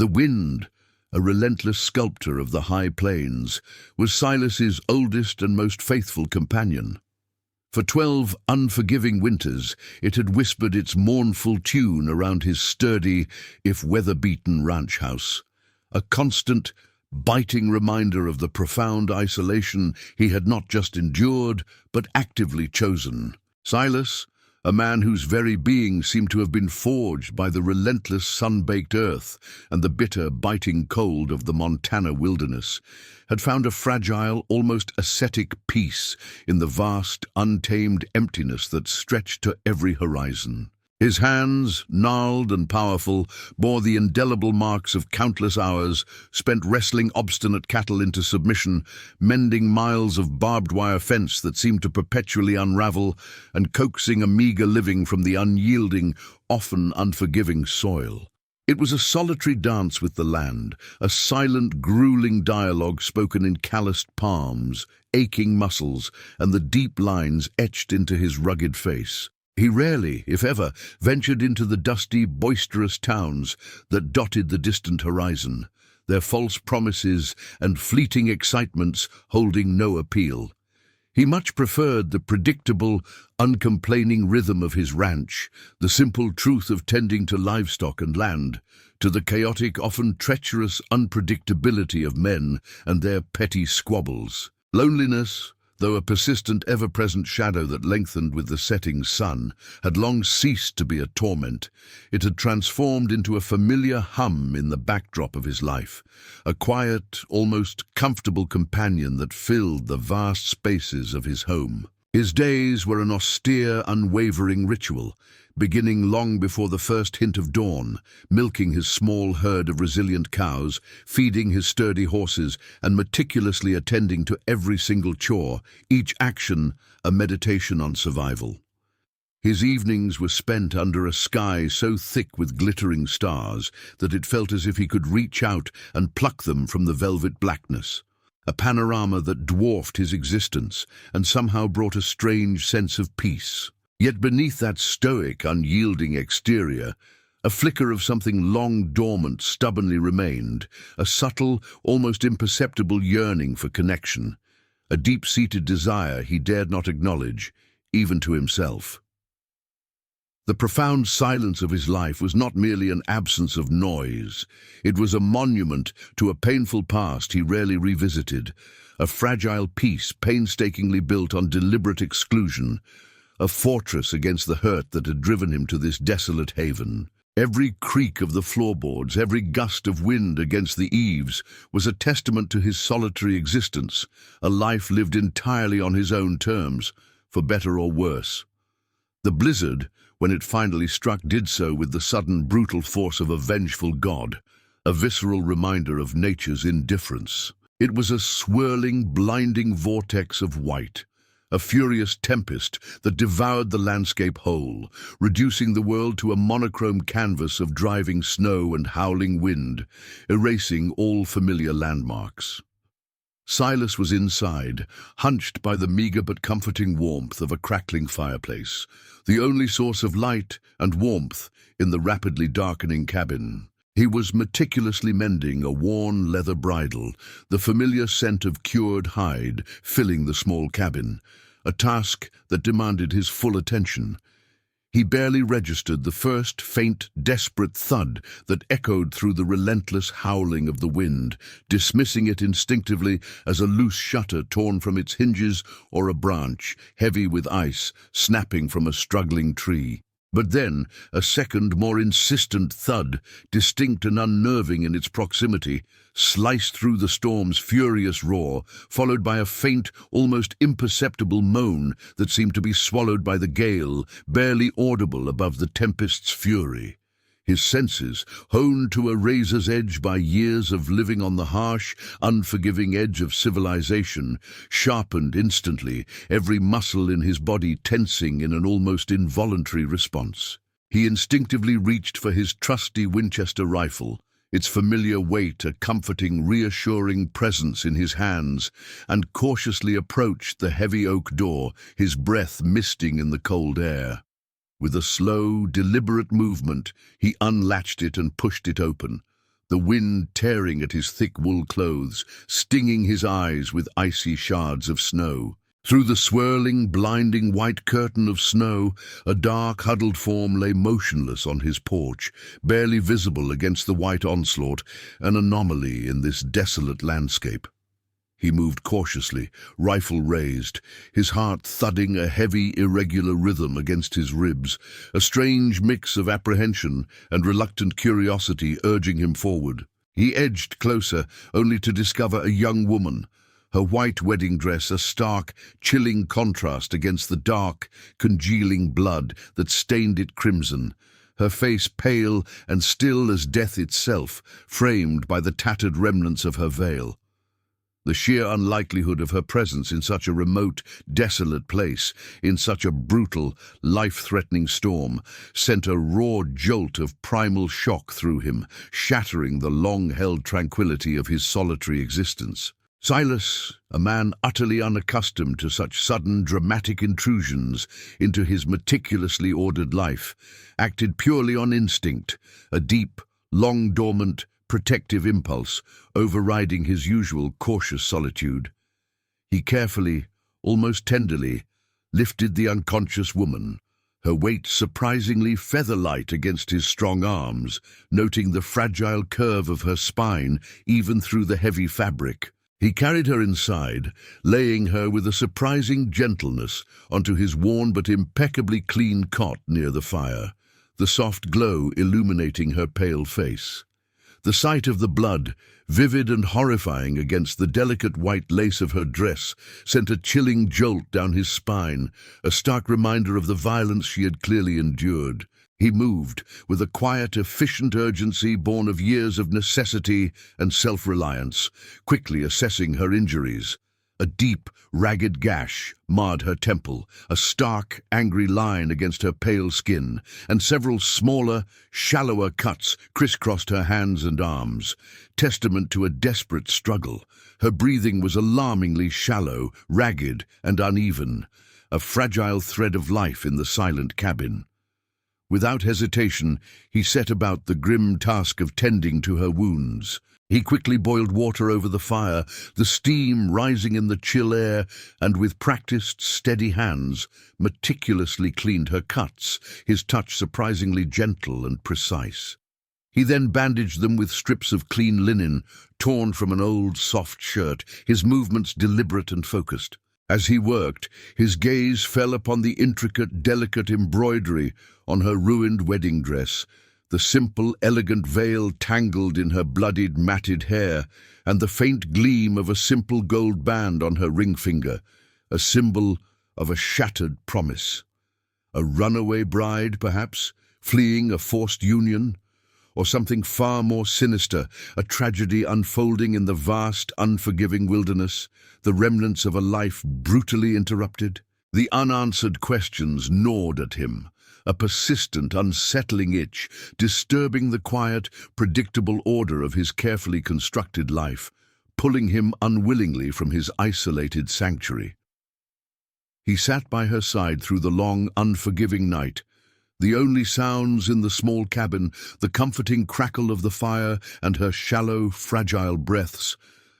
The wind, a relentless sculptor of the high plains, was Silas's oldest and most faithful companion. For 12 unforgiving winters, it had whispered its mournful tune around his sturdy, if weather-beaten ranch house, a constant, biting reminder of the profound isolation he had not just endured, but actively chosen. Silas, a man whose very being seemed to have been forged by the relentless sun-baked earth and the bitter, biting cold of the Montana wilderness, had found a fragile, almost ascetic peace in the vast, untamed emptiness that stretched to every horizon. His hands, gnarled and powerful, bore the indelible marks of countless hours spent wrestling obstinate cattle into submission, mending miles of barbed wire fence that seemed to perpetually unravel, and coaxing a meager living from the unyielding, often unforgiving soil. It was a solitary dance with the land, a silent, grueling dialogue spoken in calloused palms, aching muscles, and the deep lines etched into his rugged face. He rarely, if ever, ventured into the dusty, boisterous towns that dotted the distant horizon, their false promises and fleeting excitements holding no appeal. He much preferred the predictable, uncomplaining rhythm of his ranch, the simple truth of tending to livestock and land, to the chaotic, often treacherous unpredictability of men and their petty squabbles. Loneliness, though a persistent, ever-present shadow that lengthened with the setting sun, had long ceased to be a torment. It had transformed into a familiar hum in the backdrop of his life, a quiet, almost comfortable companion that filled the vast spaces of his home. His days were an austere, unwavering ritual, beginning long before the first hint of dawn, milking his small herd of resilient cows, feeding his sturdy horses, and meticulously attending to every single chore, each action a meditation on survival. His evenings were spent under a sky so thick with glittering stars that it felt as if he could reach out and pluck them from the velvet blackness, a panorama that dwarfed his existence and somehow brought a strange sense of peace. Yet beneath that stoic, unyielding exterior, a flicker of something long dormant stubbornly remained, a subtle, almost imperceptible yearning for connection, a deep-seated desire he dared not acknowledge, even to himself. The profound silence of his life was not merely an absence of noise. It was a monument to a painful past he rarely revisited, a fragile peace painstakingly built on deliberate exclusion, a fortress against the hurt that had driven him to this desolate haven. Every creak of the floorboards, every gust of wind against the eaves was a testament to his solitary existence, a life lived entirely on his own terms, for better or worse. The blizzard, when it finally struck, did so with the sudden, brutal force of a vengeful god, a visceral reminder of nature's indifference. It was a swirling, blinding vortex of white, a furious tempest that devoured the landscape whole, reducing the world to a monochrome canvas of driving snow and howling wind, erasing all familiar landmarks. Silas was inside, hunched by the meager but comforting warmth of a crackling fireplace, the only source of light and warmth in the rapidly darkening cabin. He was meticulously mending a worn leather bridle, the familiar scent of cured hide filling the small cabin, a task that demanded his full attention. He barely registered the first faint, desperate thud that echoed through the relentless howling of the wind, dismissing it instinctively as a loose shutter torn from its hinges or a branch, heavy with ice, snapping from a struggling tree. But then, a second, more insistent thud, distinct and unnerving in its proximity, sliced through the storm's furious roar, followed by a faint, almost imperceptible moan that seemed to be swallowed by the gale, barely audible above the tempest's fury. His senses, honed to a razor's edge by years of living on the harsh, unforgiving edge of civilization, sharpened instantly, every muscle in his body tensing in an almost involuntary response. He instinctively reached for his trusty Winchester rifle, its familiar weight a comforting, reassuring presence in his hands, and cautiously approached the heavy oak door, his breath misting in the cold air. With a slow, deliberate movement, he unlatched it and pushed it open. the wind tearing at his thick wool clothes, stinging his eyes with icy shards of snow. Through the swirling, blinding white curtain of snow, a dark, huddled form lay motionless on his porch, barely visible against the white onslaught, an anomaly in this desolate landscape. He moved cautiously, rifle raised, his heart thudding a heavy, irregular rhythm against his ribs, a strange mix of apprehension and reluctant curiosity urging him forward. He edged closer, only to discover a young woman, her white wedding dress a stark, chilling contrast against the dark, congealing blood that stained it crimson, her face pale and still as death itself, framed by the tattered remnants of her veil. The sheer unlikelihood of her presence in such a remote, desolate place, in such a brutal, life-threatening storm, sent a raw jolt of primal shock through him, shattering the long-held tranquility of his solitary existence. Silas, a man utterly unaccustomed to such sudden, dramatic intrusions into his meticulously ordered life, acted purely on instinct, a deep, long-dormant, protective impulse overriding his usual cautious solitude. He carefully, almost tenderly, lifted the unconscious woman, her weight surprisingly feather-light against his strong arms, noting the fragile curve of her spine even through the heavy fabric. He carried her inside, laying her with a surprising gentleness onto his worn but impeccably clean cot near the fire, the soft glow illuminating her pale face. The sight of the blood, vivid and horrifying against the delicate white lace of her dress, sent a chilling jolt down his spine, a stark reminder of the violence she had clearly endured. He moved, with a quiet, efficient urgency born of years of necessity and self-reliance, quickly assessing her injuries. A deep, ragged gash marred her temple, a stark, angry line against her pale skin, and several smaller, shallower cuts crisscrossed her hands and arms, testament to a desperate struggle. Her breathing was alarmingly shallow, ragged, and uneven, a fragile thread of life in the silent cabin. Without hesitation, he set about the grim task of tending to her wounds. He quickly boiled water over the fire, the steam rising in the chill air, and with practiced, steady hands, meticulously cleaned her cuts, his touch surprisingly gentle and precise. He then bandaged them with strips of clean linen, torn from an old, soft shirt, his movements deliberate and focused. As he worked, his gaze fell upon the intricate, delicate embroidery on her ruined wedding dress, the simple, elegant veil tangled in her bloodied, matted hair, and the faint gleam of a simple gold band on her ring finger, a symbol of a shattered promise. A runaway bride, perhaps, fleeing a forced union, or something far more sinister, a tragedy unfolding in the vast, unforgiving wilderness, the remnants of a life brutally interrupted. The unanswered questions gnawed at him, a persistent, unsettling itch, disturbing the quiet, predictable order of his carefully constructed life, pulling him unwillingly from his isolated sanctuary. He sat by her side through the long, unforgiving night, the only sounds in the small cabin, the comforting crackle of the fire and her shallow, fragile breaths,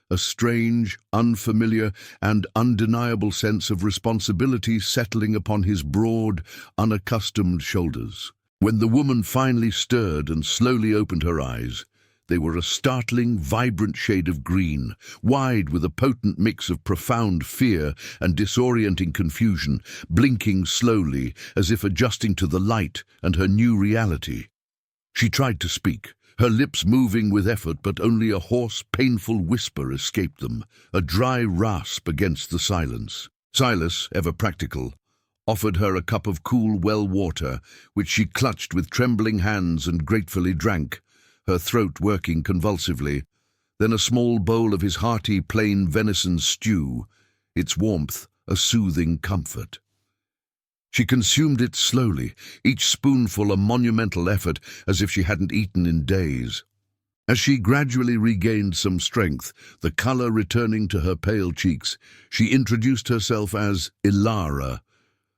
a strange, unfamiliar, and undeniable sense of responsibility settling upon his broad, unaccustomed shoulders. When the woman finally stirred and slowly opened her eyes, they were a startling, vibrant shade of green, wide with a potent mix of profound fear and disorienting confusion, blinking slowly as if adjusting to the light and her new reality. She tried to speak, her lips moving with effort, but only a hoarse, painful whisper escaped them, a dry rasp against the silence. Silas, ever practical, offered her a cup of cool well water, which she clutched with trembling hands and gratefully drank, her throat working convulsively, then a small bowl of his hearty, plain venison stew, its warmth a soothing comfort. She consumed it slowly, each spoonful a monumental effort, as if she hadn't eaten in days. As she gradually regained some strength, the color returning to her pale cheeks, she introduced herself as Ilara,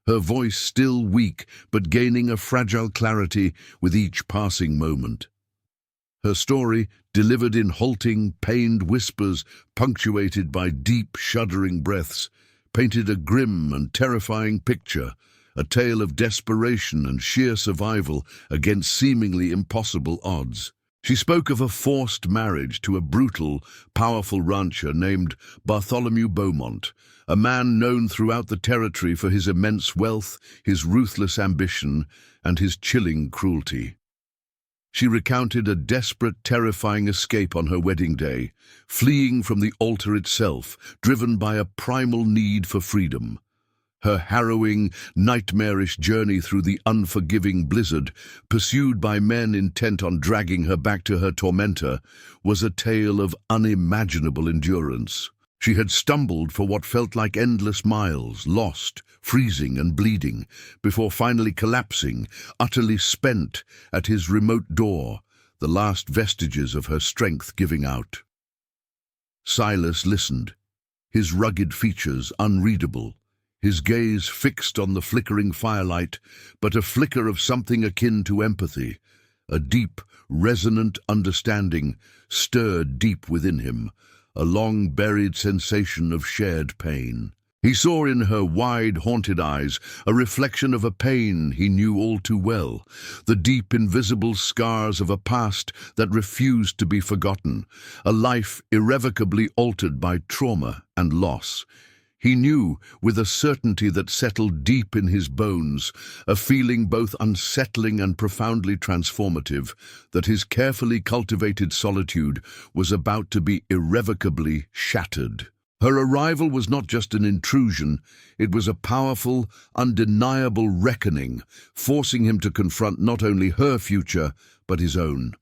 her voice still weak but gaining a fragile clarity with each passing moment. Her story, delivered in halting, pained whispers, punctuated by deep, shuddering breaths, painted a grim and terrifying picture, a tale of desperation and sheer survival against seemingly impossible odds. She spoke of a forced marriage to a brutal, powerful rancher named Bartholomew Beaumont, a man known throughout the territory for his immense wealth, his ruthless ambition, and his chilling cruelty. She recounted a desperate, terrifying escape on her wedding day, fleeing from the altar itself, driven by a primal need for freedom. Her harrowing, nightmarish journey through the unforgiving blizzard, pursued by men intent on dragging her back to her tormentor, was a tale of unimaginable endurance. She had stumbled for what felt like endless miles, lost, freezing and bleeding, before finally collapsing, utterly spent, at his remote door, the last vestiges of her strength giving out. Silas listened, his rugged features unreadable, his gaze fixed on the flickering firelight, but a flicker of something akin to empathy. A deep, resonant understanding stirred deep within him, a long-buried sensation of shared pain. He saw in her wide, haunted eyes a reflection of a pain he knew all too well, the deep, invisible scars of a past that refused to be forgotten, a life irrevocably altered by trauma and loss. He knew, with a certainty that settled deep in his bones, a feeling both unsettling and profoundly transformative, that his carefully cultivated solitude was about to be irrevocably shattered. Her arrival was not just an intrusion, it was a powerful, undeniable reckoning, forcing him to confront not only her future, but his own.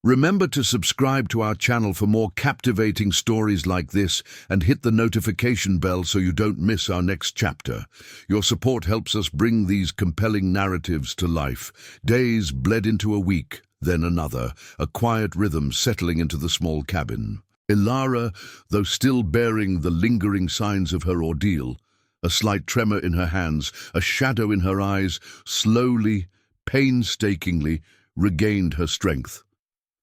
Remember to subscribe to our channel for more captivating stories like this and hit the notification bell so you don't miss our next chapter. Your support helps us bring these compelling narratives to life. Days bled into a week, then another, a quiet rhythm settling into the small cabin. Ilara, though still bearing the lingering signs of her ordeal, a slight tremor in her hands, a shadow in her eyes, slowly, painstakingly regained her strength.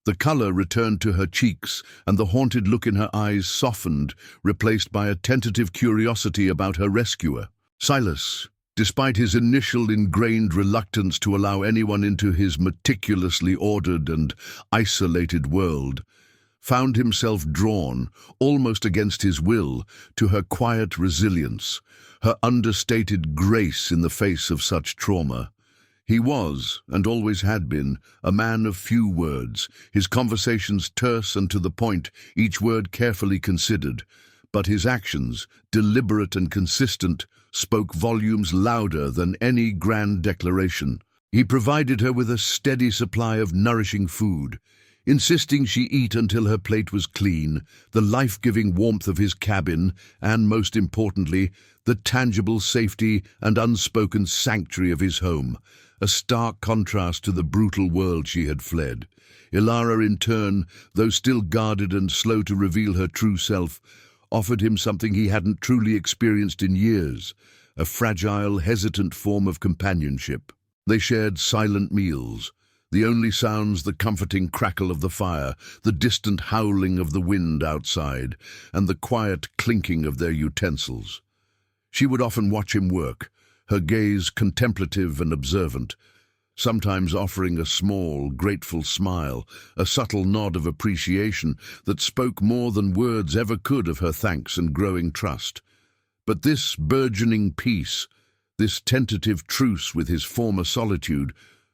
The color returned to her cheeks, and the haunted look in her eyes softened, replaced by a tentative curiosity about her rescuer. Silas, despite his initial ingrained reluctance to allow anyone into his meticulously ordered and isolated world, found himself drawn, almost against his will, to her quiet resilience, her understated grace in the face of such trauma. He was, and always had been, a man of few words, his conversations terse and to the point, each word carefully considered. But his actions, deliberate and consistent, spoke volumes louder than any grand declaration. He provided her with a steady supply of nourishing food, insisting she eat until her plate was clean, the life-giving warmth of his cabin, and, most importantly, the tangible safety and unspoken sanctuary of his home, a stark contrast to the brutal world she had fled. Ilara, in turn, though still guarded and slow to reveal her true self, offered him something he hadn't truly experienced in years, a fragile, hesitant form of companionship. They shared silent meals, the only sounds the comforting crackle of the fire, the distant howling of the wind outside, and the quiet clinking of their utensils. She would often watch him work, her gaze contemplative and observant, sometimes offering a small, grateful smile, a subtle nod of appreciation that spoke more than words ever could of her thanks and growing trust. But this burgeoning peace, this tentative truce with his former solitude,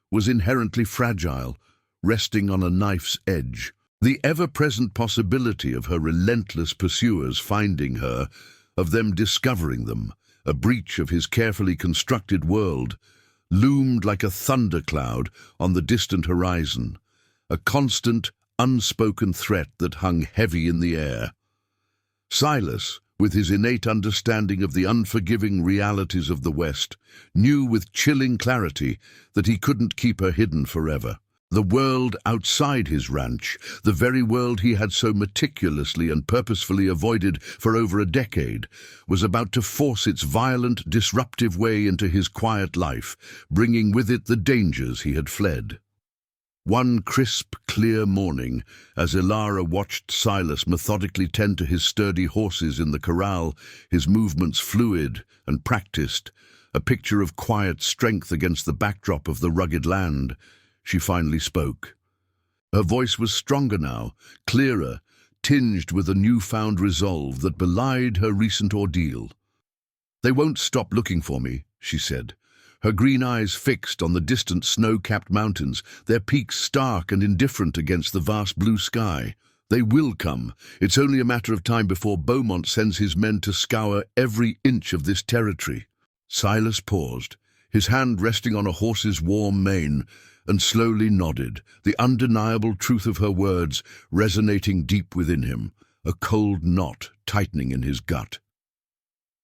was inherently fragile, resting on a knife's edge. The ever-present possibility of her relentless pursuers finding her, of them discovering them, a breach of his carefully constructed world, loomed like a thundercloud on the distant horizon, a constant, unspoken threat that hung heavy in the air. Silas, with his innate understanding of the unforgiving realities of the West, knew with chilling clarity that he couldn't keep her hidden forever. The world outside his ranch, the very world he had so meticulously and purposefully avoided for over a decade, was about to force its violent, disruptive way into his quiet life, bringing with it the dangers he had fled. One crisp, clear morning, as Ilara watched Silas methodically tend to his sturdy horses in the corral, his movements fluid and practiced, a picture of quiet strength against the backdrop of the rugged land, she finally spoke. Her voice was stronger now, clearer, tinged with a newfound resolve that belied her recent ordeal. "They won't stop looking for me," she said, her green eyes fixed on the distant snow-capped mountains, their peaks stark and indifferent against the vast blue sky. "They will come. It's only a matter of time before Beaumont sends his men to scour every inch of this territory." Silas paused, his hand resting on a horse's warm mane, and slowly nodded, the undeniable truth of her words resonating deep within him, a cold knot tightening in his gut.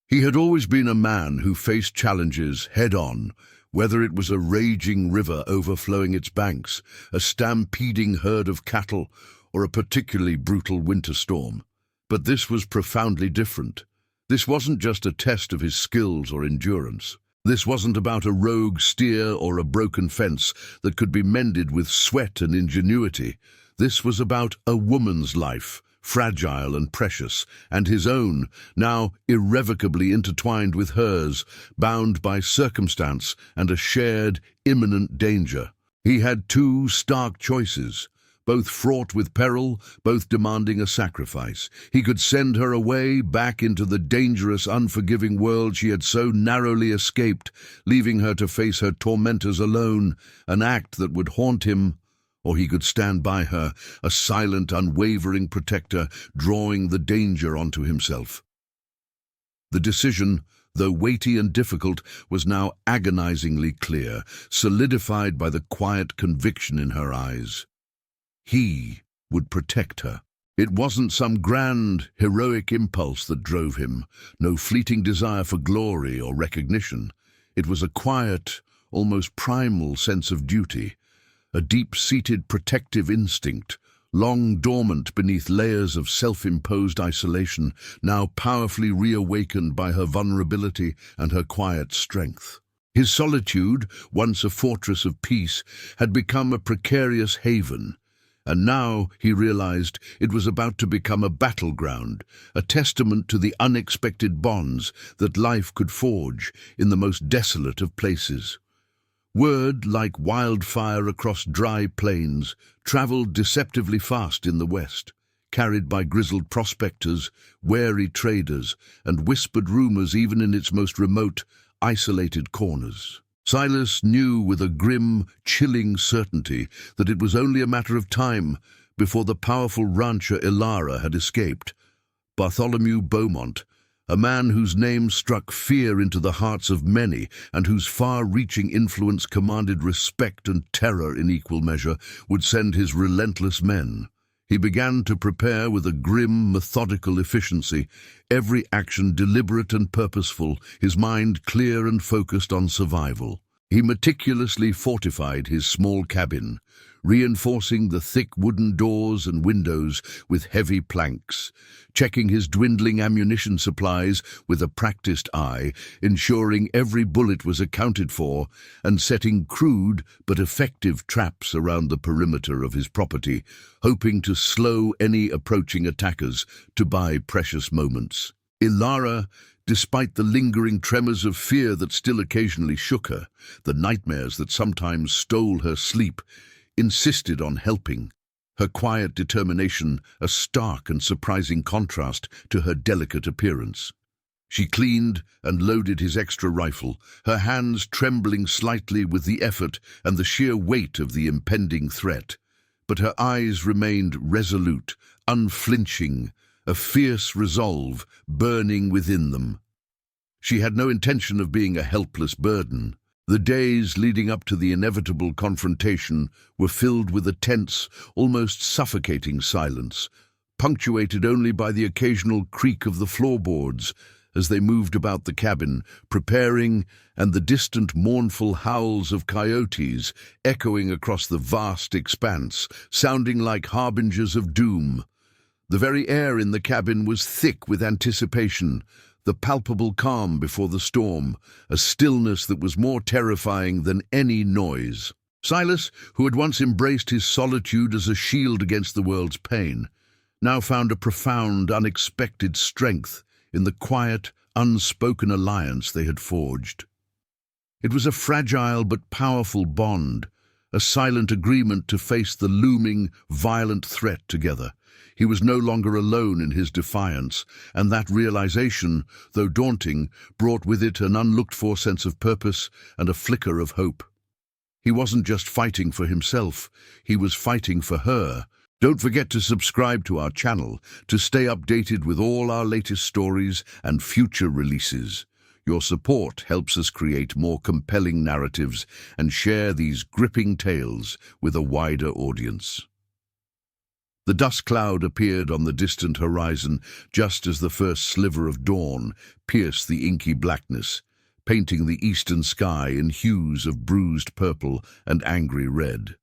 He had always been a man who faced challenges head-on, whether it was a raging river overflowing its banks, a stampeding herd of cattle, or a particularly brutal winter storm. But this was profoundly different. This wasn't just a test of his skills or endurance. This wasn't about a rogue steer or a broken fence that could be mended with sweat and ingenuity. This was about a woman's life, fragile and precious, and his own, now irrevocably intertwined with hers, bound by circumstance and a shared, imminent danger. He had two stark choices, both fraught with peril, both demanding a sacrifice. He could send her away, back into the dangerous, unforgiving world she had so narrowly escaped, leaving her to face her tormentors alone, an act that would haunt him, or he could stand by her, a silent, unwavering protector, drawing the danger onto himself. The decision, though weighty and difficult, was now agonizingly clear, solidified by the quiet conviction in her eyes. He would protect her. It wasn't some grand, heroic impulse that drove him, no fleeting desire for glory or recognition. It was a quiet, almost primal sense of duty, a deep-seated protective instinct, long dormant beneath layers of self-imposed isolation, now powerfully reawakened by her vulnerability and her quiet strength. His solitude, once a fortress of peace, had become a precarious haven, and now he realized it was about to become a battleground, a testament to the unexpected bonds that life could forge in the most desolate of places. Word, like wildfire across dry plains, traveled deceptively fast in the west, carried by grizzled prospectors, wary traders, and whispered rumors even in its most remote, isolated corners. Silas knew with a grim, chilling certainty that it was only a matter of time before the powerful rancher Ilara had escaped. Bartholomew Beaumont, a man whose name struck fear into the hearts of many and whose far-reaching influence commanded respect and terror in equal measure, would send his relentless men. He began to prepare with a grim, methodical efficiency, every action deliberate and purposeful, his mind clear and focused on survival. He meticulously fortified his small cabin, reinforcing the thick wooden doors and windows with heavy planks, checking his dwindling ammunition supplies with a practiced eye, ensuring every bullet was accounted for, and setting crude but effective traps around the perimeter of his property, hoping to slow any approaching attackers to buy precious moments. Ilara, despite the lingering tremors of fear that still occasionally shook her, the nightmares that sometimes stole her sleep, insisted on helping, her quiet determination a stark and surprising contrast to her delicate appearance. She cleaned and loaded his extra rifle, her hands trembling slightly with the effort and the sheer weight of the impending threat, but her eyes remained resolute, unflinching, a fierce resolve burning within them. She had no intention of being a helpless burden. The days leading up to the inevitable confrontation were filled with a tense, almost suffocating silence, punctuated only by the occasional creak of the floorboards as they moved about the cabin, preparing, and the distant mournful howls of coyotes echoing across the vast expanse, sounding like harbingers of doom. The very air in the cabin was thick with anticipation, the palpable calm before the storm, a stillness that was more terrifying than any noise. Silas, who had once embraced his solitude as a shield against the world's pain, now found a profound, unexpected strength in the quiet, unspoken alliance they had forged. It was a fragile but powerful bond, a silent agreement to face the looming, violent threat together. He was no longer alone in his defiance, and that realization, though daunting, brought with it an unlooked-for sense of purpose and a flicker of hope. He wasn't just fighting for himself, he was fighting for her. Don't forget to subscribe to our channel to stay updated with all our latest stories and future releases. Your support helps us create more compelling narratives and share these gripping tales with a wider audience. The dust cloud appeared on the distant horizon just as the first sliver of dawn pierced the inky blackness, painting the eastern sky in hues of bruised purple and angry red.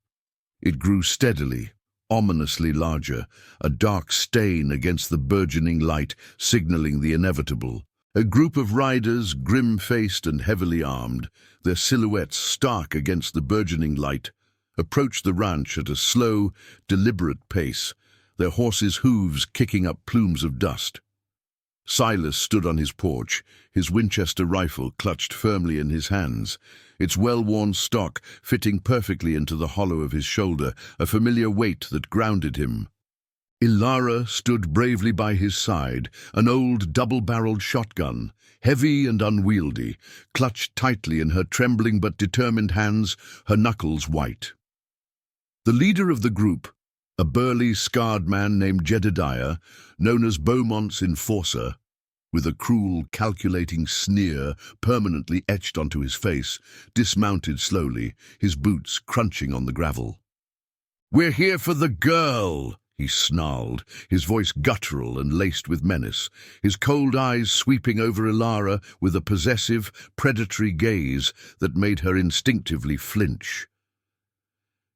It grew steadily, ominously larger, a dark stain against the burgeoning light, signaling the inevitable. A group of riders, grim-faced and heavily armed, their silhouettes stark against the burgeoning light, approached the ranch at a slow, deliberate pace, their horses' hooves kicking up plumes of dust. Silas stood on his porch, his Winchester rifle clutched firmly in his hands, its well-worn stock fitting perfectly into the hollow of his shoulder, a familiar weight that grounded him. Ilara stood bravely by his side, an old double-barreled shotgun, heavy and unwieldy, clutched tightly in her trembling but determined hands, her knuckles white. The leader of the group, a burly, scarred man named Jedediah, known as Beaumont's enforcer, with a cruel, calculating sneer permanently etched onto his face, dismounted slowly, his boots crunching on the gravel. "We're here for the girl," he snarled, his voice guttural and laced with menace, his cold eyes sweeping over Ilara with a possessive, predatory gaze that made her instinctively flinch.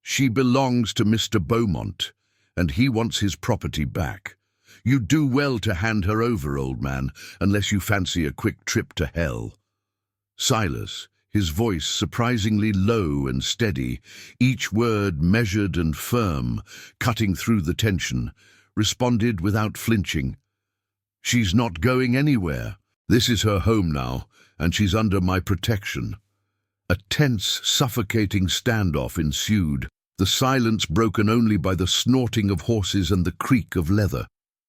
"She belongs to Mr. Beaumont, and he wants his property back. You'd do well to hand her over, old man, unless you fancy a quick trip to hell." Silas, his voice surprisingly low and steady, each word measured and firm, cutting through the tension, responded without flinching. "She's not going anywhere. This is her home now, and she's under my protection." A tense, suffocating standoff ensued, the silence broken only by the snorting of horses and the creak of leather.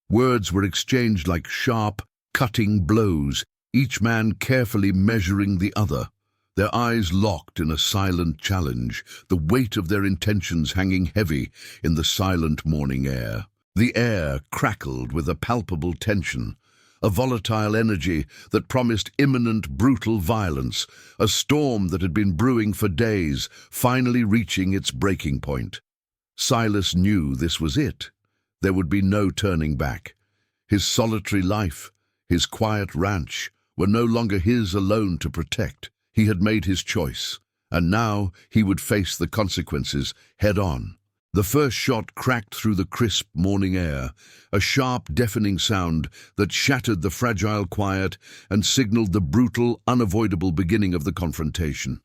Words were exchanged like sharp, cutting blows, each man carefully measuring the other, their eyes locked in a silent challenge, the weight of their intentions hanging heavy in the silent morning air. The air crackled with a palpable tension, a volatile energy that promised imminent, brutal violence, a storm that had been brewing for days, finally reaching its breaking point. Silas knew this was it. There would be no turning back. His solitary life, his quiet ranch, were no longer his alone to protect. He had made his choice, and now he would face the consequences head-on. The first shot cracked through the crisp morning air, a sharp, deafening sound that shattered the fragile quiet and signaled the brutal, unavoidable beginning of the confrontation.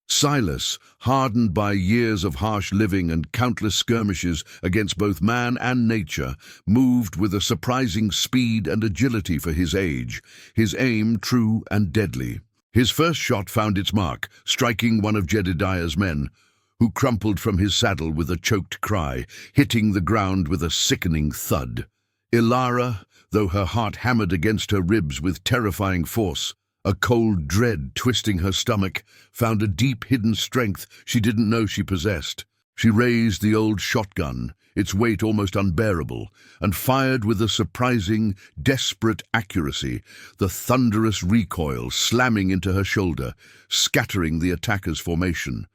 Silas, hardened by years of harsh living and countless skirmishes against both man and nature, moved with a surprising speed and agility for his age, his aim true and deadly. His first shot found its mark, striking one of Jedediah's men, who crumpled from his saddle with a choked cry, hitting the ground with a sickening thud. Ilara, though her heart hammered against her ribs with terrifying force, a cold dread twisting her stomach, found a deep hidden strength she didn't know she possessed. She raised the old shotgun, its weight almost unbearable, and fired with a surprising, desperate accuracy, the thunderous recoil slamming into her shoulder, scattering the attacker's formation.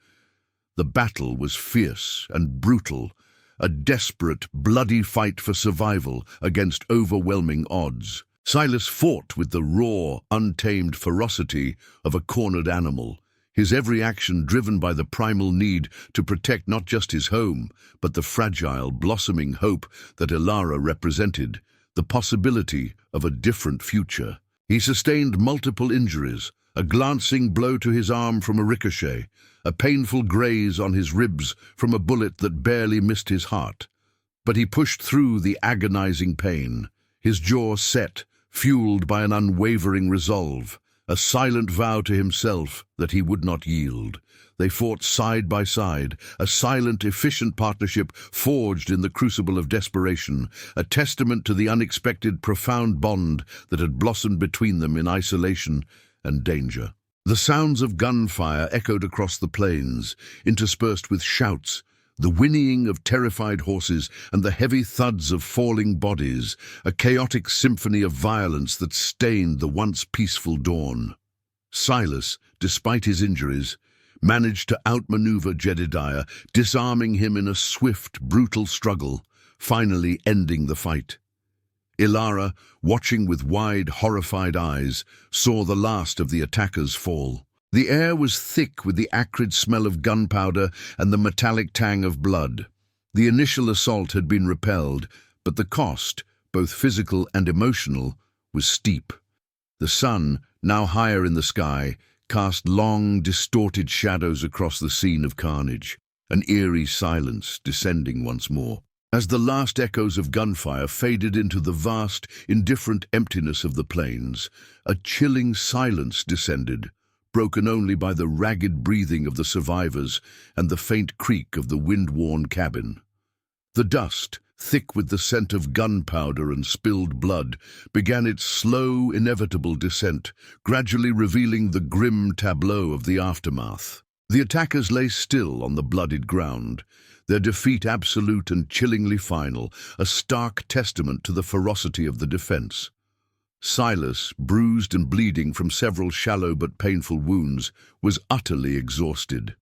The battle was fierce and brutal, a desperate, bloody fight for survival against overwhelming odds. Silas fought with the raw, untamed ferocity of a cornered animal, his every action driven by the primal need to protect not just his home, but the fragile, blossoming hope that Ilara represented, the possibility of a different future. He sustained multiple injuries, A glancing blow to his arm from a ricochet, a painful graze on his ribs from a bullet that barely missed his heart. But he pushed through the agonizing pain, his jaw set, fueled by an unwavering resolve, a silent vow to himself that he would not yield. They fought side by side, a silent, efficient partnership forged in the crucible of desperation, a testament to the unexpected, profound bond that had blossomed between them in isolation and danger. The sounds of gunfire echoed across the plains, interspersed with shouts, the whinnying of terrified horses and the heavy thuds of falling bodies, a chaotic symphony of violence that stained the once peaceful dawn. Silas, despite his injuries, managed to outmaneuver Jedediah, disarming him in a swift, brutal struggle, finally ending the fight. Ilara, watching with wide, horrified eyes, saw the last of the attackers fall. The air was thick with the acrid smell of gunpowder and the metallic tang of blood. The initial assault had been repelled, but the cost, both physical and emotional, was steep. The sun, now higher in the sky, cast long, distorted shadows across the scene of carnage, an eerie silence descending once more. As the last echoes of gunfire faded into the vast, indifferent emptiness of the plains, a chilling silence descended, broken only by the ragged breathing of the survivors and the faint creak of the wind-worn cabin. The dust, thick with the scent of gunpowder and spilled blood, began its slow, inevitable descent, gradually revealing the grim tableau of the aftermath. The attackers lay still on the bloodied ground, their defeat absolute and chillingly final, a stark testament to the ferocity of the defense. Silas, bruised and bleeding from several shallow but painful wounds, was utterly exhausted.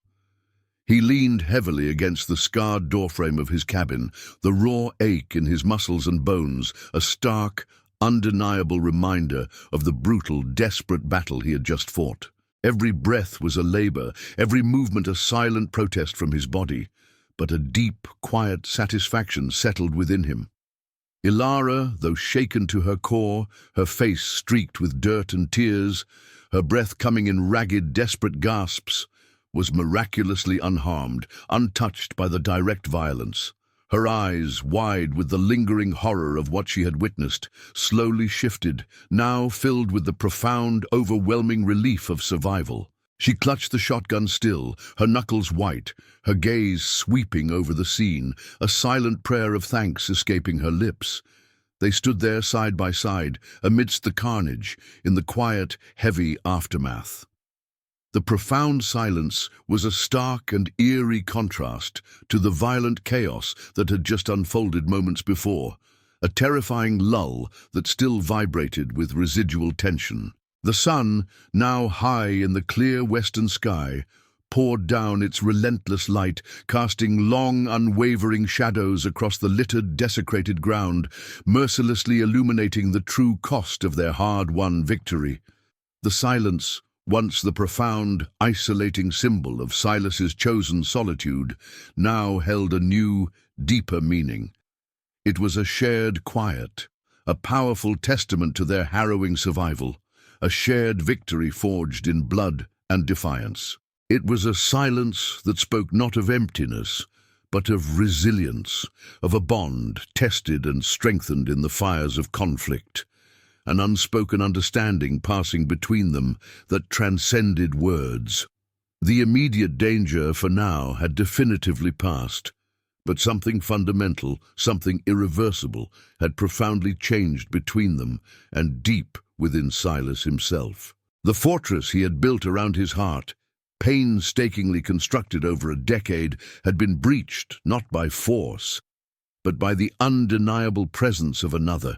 He leaned heavily against the scarred doorframe of his cabin, the raw ache in his muscles and bones, a stark, undeniable reminder of the brutal, desperate battle he had just fought. Every breath was a labor, every movement a silent protest from his body, but a deep, quiet satisfaction settled within him. Ilara, though shaken to her core, her face streaked with dirt and tears, her breath coming in ragged, desperate gasps, was miraculously unharmed, untouched by the direct violence. Her eyes, wide with the lingering horror of what she had witnessed, slowly shifted, now filled with the profound, overwhelming relief of survival. She clutched the shotgun still, her knuckles white, her gaze sweeping over the scene, a silent prayer of thanks escaping her lips. They stood there side by side, amidst the carnage, in the quiet, heavy aftermath. The profound silence was a stark and eerie contrast to the violent chaos that had just unfolded moments before, a terrifying lull that still vibrated with residual tension. The sun, now high in the clear western sky, poured down its relentless light, casting long, unwavering shadows across the littered, desecrated ground, mercilessly illuminating the true cost of their hard-won victory. The silence, once the profound, isolating symbol of Silas's chosen solitude, now held a new, deeper meaning. It was a shared quiet, a powerful testament to their harrowing survival, a shared victory forged in blood and defiance. It was a silence that spoke not of emptiness, but of resilience, of a bond tested and strengthened in the fires of conflict, an unspoken understanding passing between them that transcended words. The immediate danger for now had definitively passed, but something fundamental, something irreversible, had profoundly changed between them and deep within Silas himself. The fortress he had built around his heart, painstakingly constructed over a decade, had been breached not by force, but by the undeniable presence of another.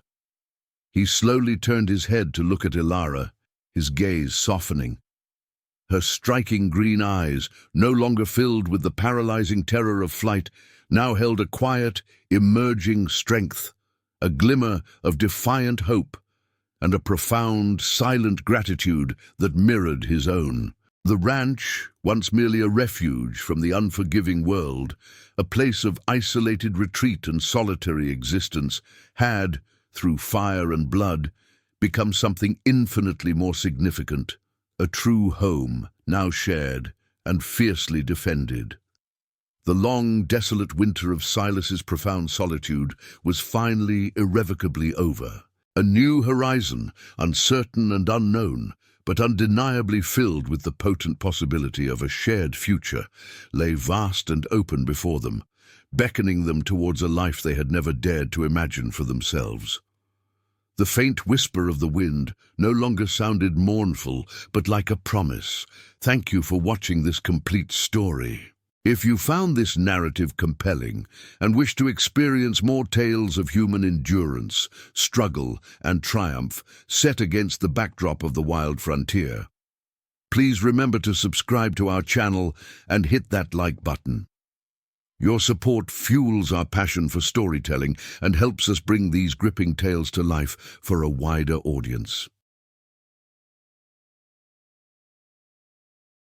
He slowly turned his head to look at Ilara, his gaze softening. Her striking green eyes, no longer filled with the paralyzing terror of flight, now held a quiet, emerging strength, a glimmer of defiant hope, and a profound, silent gratitude that mirrored his own. The ranch, once merely a refuge from the unforgiving world, a place of isolated retreat and solitary existence, had, through fire and blood, become something infinitely more significant, a true home, now shared and fiercely defended. The long, desolate winter of Silas's profound solitude was finally irrevocably over. A new horizon, uncertain and unknown, but undeniably filled with the potent possibility of a shared future, lay vast and open before them, beckoning them towards a life they had never dared to imagine for themselves. The faint whisper of the wind no longer sounded mournful, but like a promise. Thank you for watching this complete story. If you found this narrative compelling and wish to experience more tales of human endurance, struggle, and triumph set against the backdrop of the wild frontier, please remember to subscribe to our channel and hit that like button. Your support fuels our passion for storytelling and helps us bring these gripping tales to life for a wider audience.